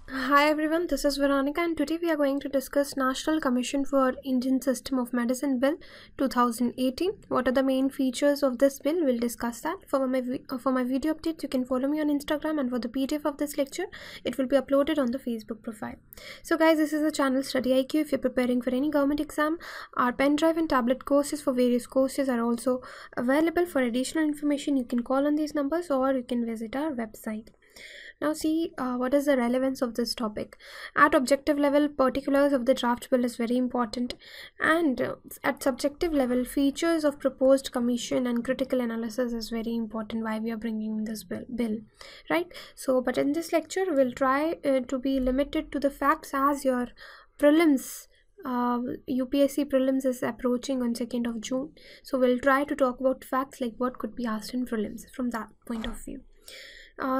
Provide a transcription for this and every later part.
Hi everyone, this is Veronica and today we are going to discuss National Commission for Indian System of Medicine Bill 2018. What are the main features of this bill? We'll discuss that. For my video updates, you can follow me on Instagram, and for the PDF of this lecture, it will be uploaded on the Facebook profile. So guys, this is the channel Study IQ. If you're preparing for any government exam, our pen drive and tablet courses for various courses are also available. For additional information, you can call on these numbers or you can visit our website. Now see what is the relevance of this topic. At objective level, particulars of the draft bill is very important, and at subjective level, features of proposed commission and critical analysis is very important. Why we are bringing this bill, right? So but in this lecture we'll try to be limited to the facts, as your prelims UPSC prelims is approaching on 2nd of June. So we'll try to talk about facts, like what could be asked in prelims from that point of view.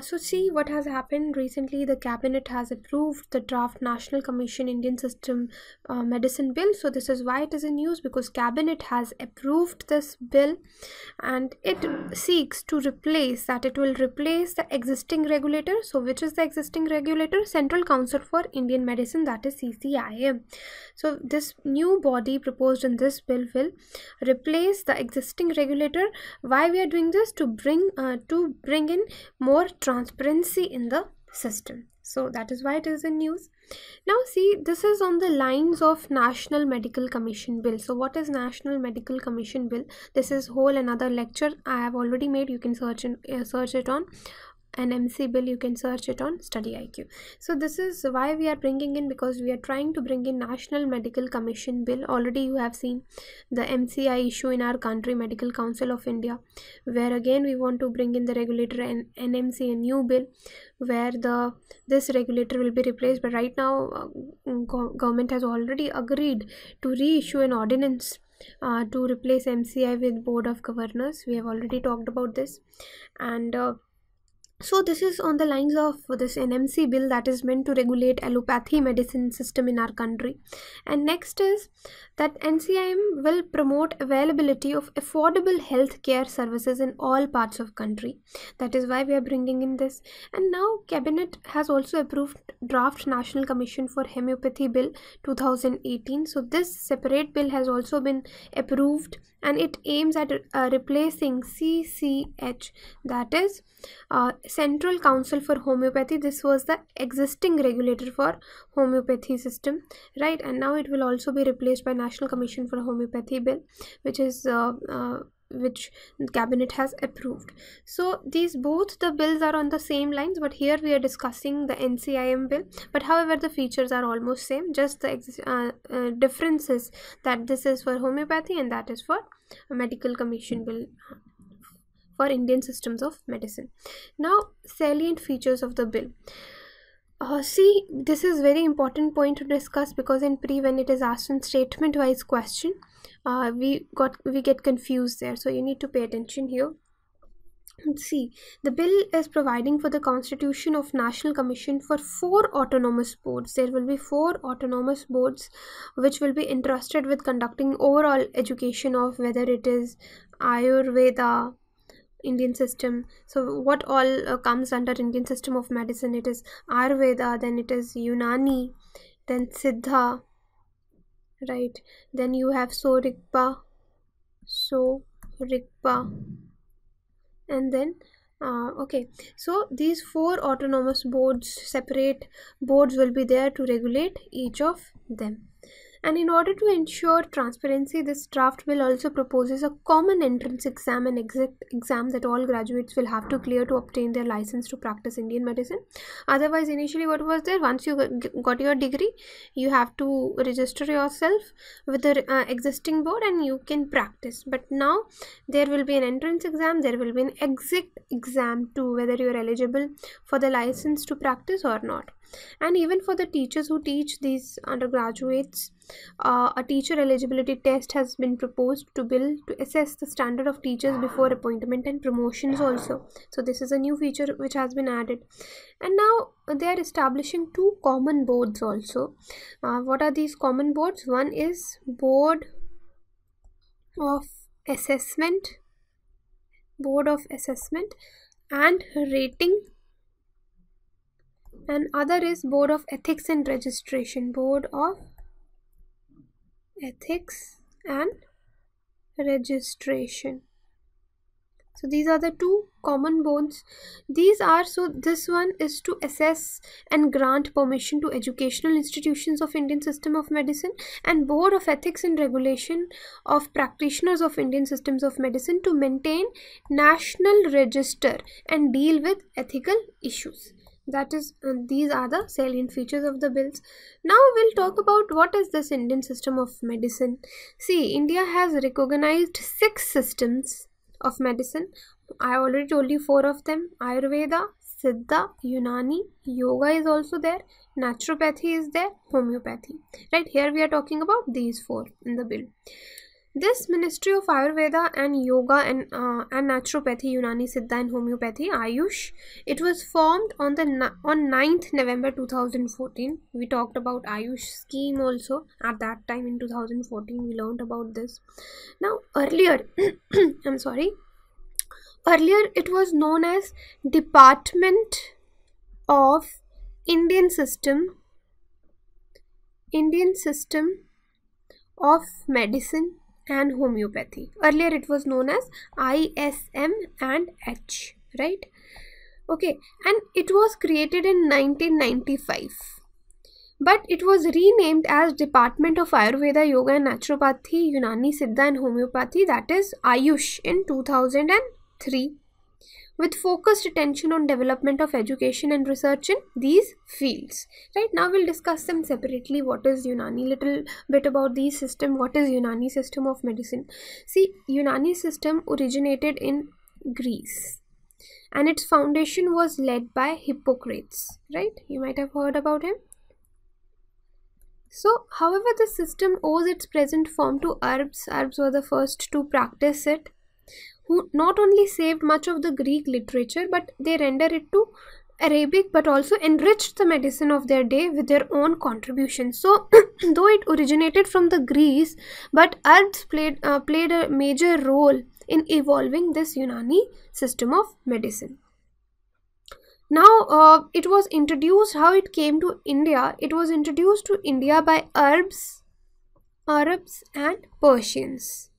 So see what has happened recently. The cabinet has approved the draft National Commission Indian System Medicine Bill. So this is why it is in news, because cabinet has approved this bill, and it seeks to replace that. It will replace the existing regulator. So which is the existing regulator? Central Council for Indian Medicine, that is CCIM. So this new body proposed in this bill will replace the existing regulator. Why we are doing this? To bring in more transparency in the system. So that is why it is in news. Now see, this is on the lines of National Medical Commission Bill. So what is National Medical Commission Bill? This is whole another lecture I have already made. You can search it on NMC bill. You can search it on Study IQ. So this is why we are bringing in, because we are trying to bring in National Medical Commission Bill. Already you have seen the MCI issue in our country, Medical Council of India, where again we want to bring in the regulator and NMC, a new bill where this regulator will be replaced. But right now government has already agreed to reissue an ordinance to replace MCI with Board of Governors. We have already talked about this, and so this is on the lines of this NMC bill that is meant to regulate allopathy medicine system in our country. And next is that NCIM will promote availability of affordable healthcare services in all parts of country. That is why we are bringing in this. And now cabinet has also approved draft National Commission for Homeopathy Bill 2018. So this separate bill has also been approved, and it aims at replacing CCH, that is Central Council for Homeopathy. This was the existing regulator for homeopathy system, right? And now it will also be replaced by National Commission for Homeopathy Bill, which cabinet has approved. So these both the bills are on the same lines, but here we are discussing the NCIM bill. But however, the features are almost same, just the difference is that this is for homeopathy and that is for a medical commission bill for Indian systems of medicine. Now salient features of the bill. See, this is very important point to discuss, because in when it is asked in statement wise question, we get confused there. So you need to pay attention here. See, the bill is providing for the constitution of National Commission for 4 autonomous boards. There will be 4 autonomous boards which will be entrusted with conducting overall education of, whether it is Ayurveda, Indian system. So what all comes under Indian system of medicine? It is Ayurveda, then it is Unani, then Siddha, right? Then you have Sorikpa, and then okay, so these 4 autonomous boards, separate boards, will be there to regulate each of them. And in order to ensure transparency, this draft bill also proposes a common entrance exam and exit exam that all graduates will have to clear to obtain their license to practice Indian medicine. Otherwise, initially what was there, once you got your degree, you have to register yourself with the existing board and you can practice. But now there will be an entrance exam, there will be an exit exam too, whether you are eligible for the license to practice or not. And even for the teachers who teach these undergraduates, a teacher eligibility test has been proposed to bill to assess the standard of teachers before appointment and promotions also. So this is a new feature which has been added. And now they are establishing 2 common boards also. What are these common boards? One is Board of Assessment and Rating and other is Board of Ethics and Registration. Board of Ethics and Registration. So these are the two common boards. These are, so this one is to assess and grant permission to educational institutions of Indian system of medicine, and Board of Ethics and Regulation of Practitioners of Indian systems of medicine to maintain national register and deal with ethical issues. That is, these are the salient features of the bills. Now we'll talk about what is this Indian system of medicine. See, India has recognized 6 systems of medicine. I already told you 4 of them: Ayurveda, Siddha, Unani, Yoga is also there, Naturopathy is there, Homeopathy. Right, here we are talking about these 4 in the bill. This Ministry of Ayurveda and Yoga and Naturopathy, Unani, Siddha and Homeopathy, Ayush, it was formed on 9th November 2014. We talked about Ayush scheme also at that time in 2014. We learned about this. Now earlier, I'm sorry, earlier it was known as Department of Indian System of Medicine and Homeopathy. Earlier it was known as ISM and H, right? Okay, and it was created in 1995, but it was renamed as Department of Ayurveda, Yoga and Naturopathy, Unani, Siddha and Homeopathy, that is Ayush, in 2003, with focused attention on development of education and research in these fields. Right, now we'll discuss them separately. What is Unani? Little bit about these system. What is Unani system of medicine? See, Unani system originated in Greece, and its foundation was led by Hippocrates. Right, you might have heard about him. So, however, the system owes its present form to Arabs. Arabs were the first to practice it, who not only saved much of the Greek literature, but they rendered it to Arabic, but also enriched the medicine of their day with their own contributions. So, though it originated from the Greece, but Arabs played a major role in evolving this Unani system of medicine. Now, it was introduced, how it came to India. It was introduced to India by Arabs and Persians.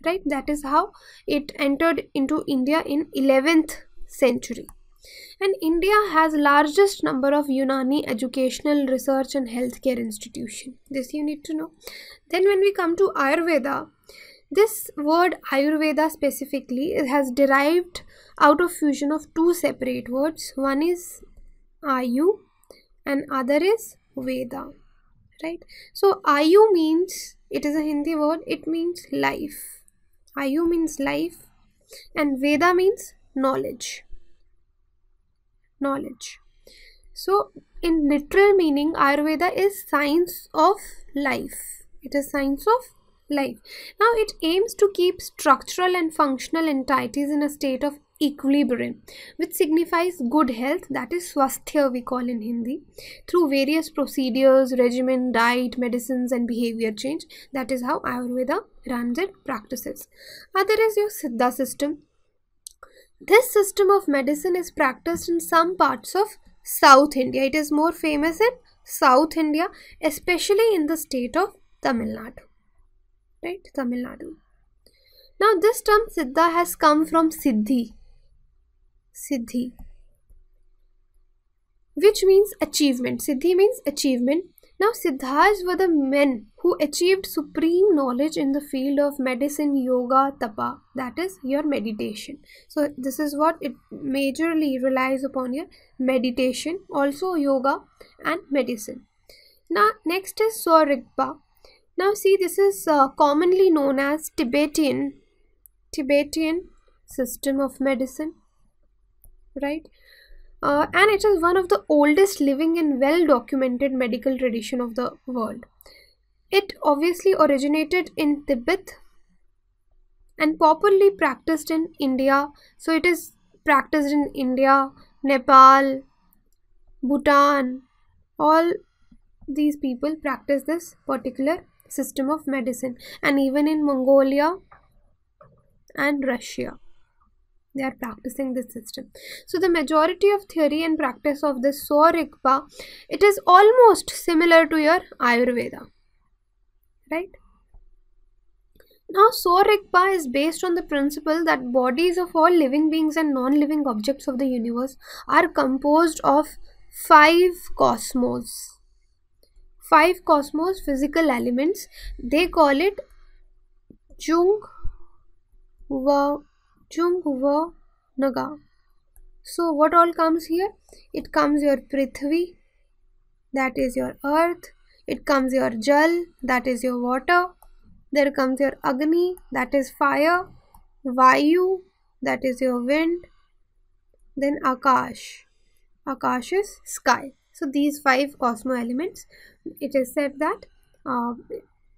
Right, that is how it entered into India in 11th century. And India has largest number of Unani educational, research and healthcare institution. This you need to know. Then when we come to Ayurveda, this word Ayurveda specifically, it has derived out of fusion of 2 separate words. One is Ayu and other is Veda. Right, so Ayu means, it is a Hindi word, it means life. Ayu means life and Veda means knowledge. So in literal meaning, Ayurveda is science of life. It is science of life. Now it aims to keep structural and functional entities in a state of equilibrium, which signifies good health, that is swasthya we call in Hindi, through various procedures, regimen, diet, medicines and behavior change. That is how Ayurveda runs its practices. Other is your Siddha system. This system of medicine is practiced in some parts of South India. It is more famous in South India, especially in the state of Tamil Nadu. Right, Tamil Nadu. Now this term Siddha has come from Siddhi, which means achievement. Siddhi means achievement. Now Siddhas were the men who achieved supreme knowledge in the field of medicine, yoga, tapa, that is your meditation. So this is what it majorly relies upon, your meditation, also yoga and medicine. Now next is Swarigpa. Now see, this is commonly known as Tibetan system of medicine, right? And it is one of the oldest living and well documented medical tradition of the world. It obviously originated in Tibet and popularly practiced in India. So it is practiced in India, Nepal, Bhutan. All these people practice this particular system of medicine, and even in Mongolia and Russia. They are practicing this system. So the majority of theory and practice of this Saur Rigpa, it is almost similar to your Ayurveda, right? Now, Saur Rigpa is based on the principle that bodies of all living beings and non-living objects of the universe are composed of 5 physical elements. They call it Jung Va Naga. So what all comes here? It comes your Prithvi, that is your earth. It comes your Jal, that is your water. There comes your Agni, that is fire. Vayu, that is your wind. Then Akash. Akash is sky. So these 5 cosmo elements, it is said that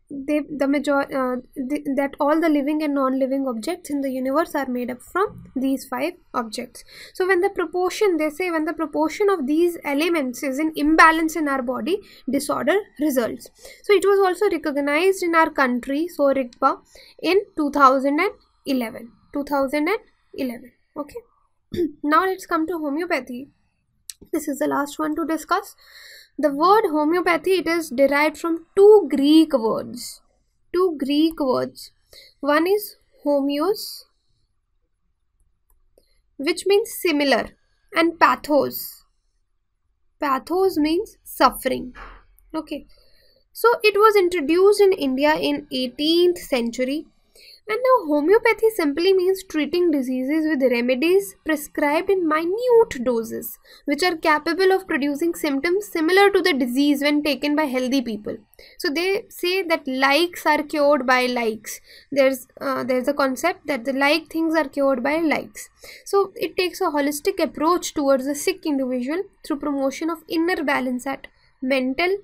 that all the living and non-living objects in the universe are made up from these 5 objects. So when the proportion, they say, when the proportion of these elements is in imbalance in our body, disorder results. So it was also recognized in our country, Saur Rigpa, in 2011. Okay. Now let's come to homeopathy. This is the last one to discuss. The word homeopathy, it is derived from 2 Greek words. One is homeos, which means similar, and pathos. Pathos means suffering. Okay. So it was introduced in India in 18th century. And now homeopathy simply means treating diseases with remedies prescribed in minute doses, which are capable of producing symptoms similar to the disease when taken by healthy people. So they say that likes are cured by likes. There's a concept that the like things are cured by likes. So it takes a holistic approach towards a sick individual through promotion of inner balance at mental,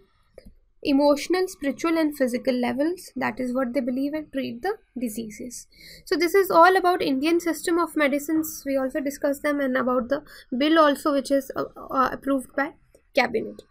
emotional, spiritual and physical levels. That is what they believe, and treat the diseases. So this is all about Indian system of medicines. We also discussed them, and about the bill also, which is approved by cabinet,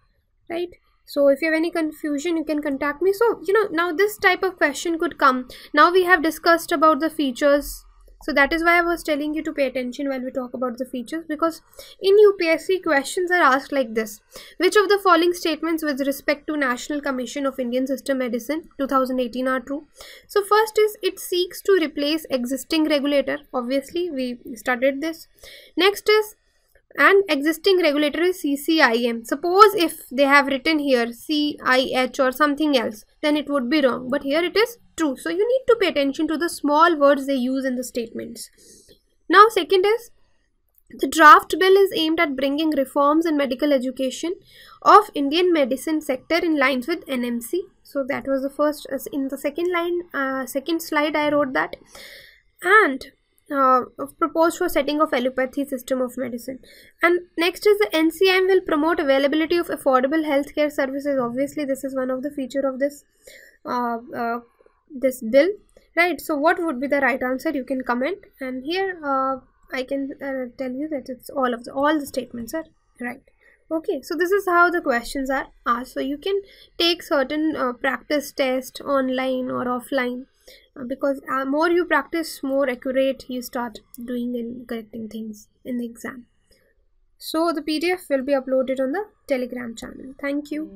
right? So if you have any confusion, you can contact me. So now this type of question could come. Now we have discussed about the features. So that is why I was telling you to pay attention while we talk about the features, because in UPSC questions are asked like this: which of the following statements with respect to National Commission of Indian System Medicine 2018 are true? So first is, it seeks to replace existing regulator. Obviously we studied this. Next is, and existing regulator is CCIM. Suppose if they have written here CIH or something else, then it would be wrong, but here it is true. So you need to pay attention to the small words they use in the statements. Now second is, the draft bill is aimed at bringing reforms in medical education of Indian medicine sector in lines with NMC. So that was the first. In the second slide I wrote that. And proposed for setting of allopathy system of medicine. And next is, the NCM will promote availability of affordable healthcare services. Obviously this is one of the feature of this this bill, right? So what would be the right answer? You can comment, and here I can tell you that it's all the statements are right. Okay, so this is how the questions are asked. So you can take certain practice test online or offline, because more you practice, more accurate you start doing and correcting things in the exam. So the PDF will be uploaded on the Telegram channel. Thank you.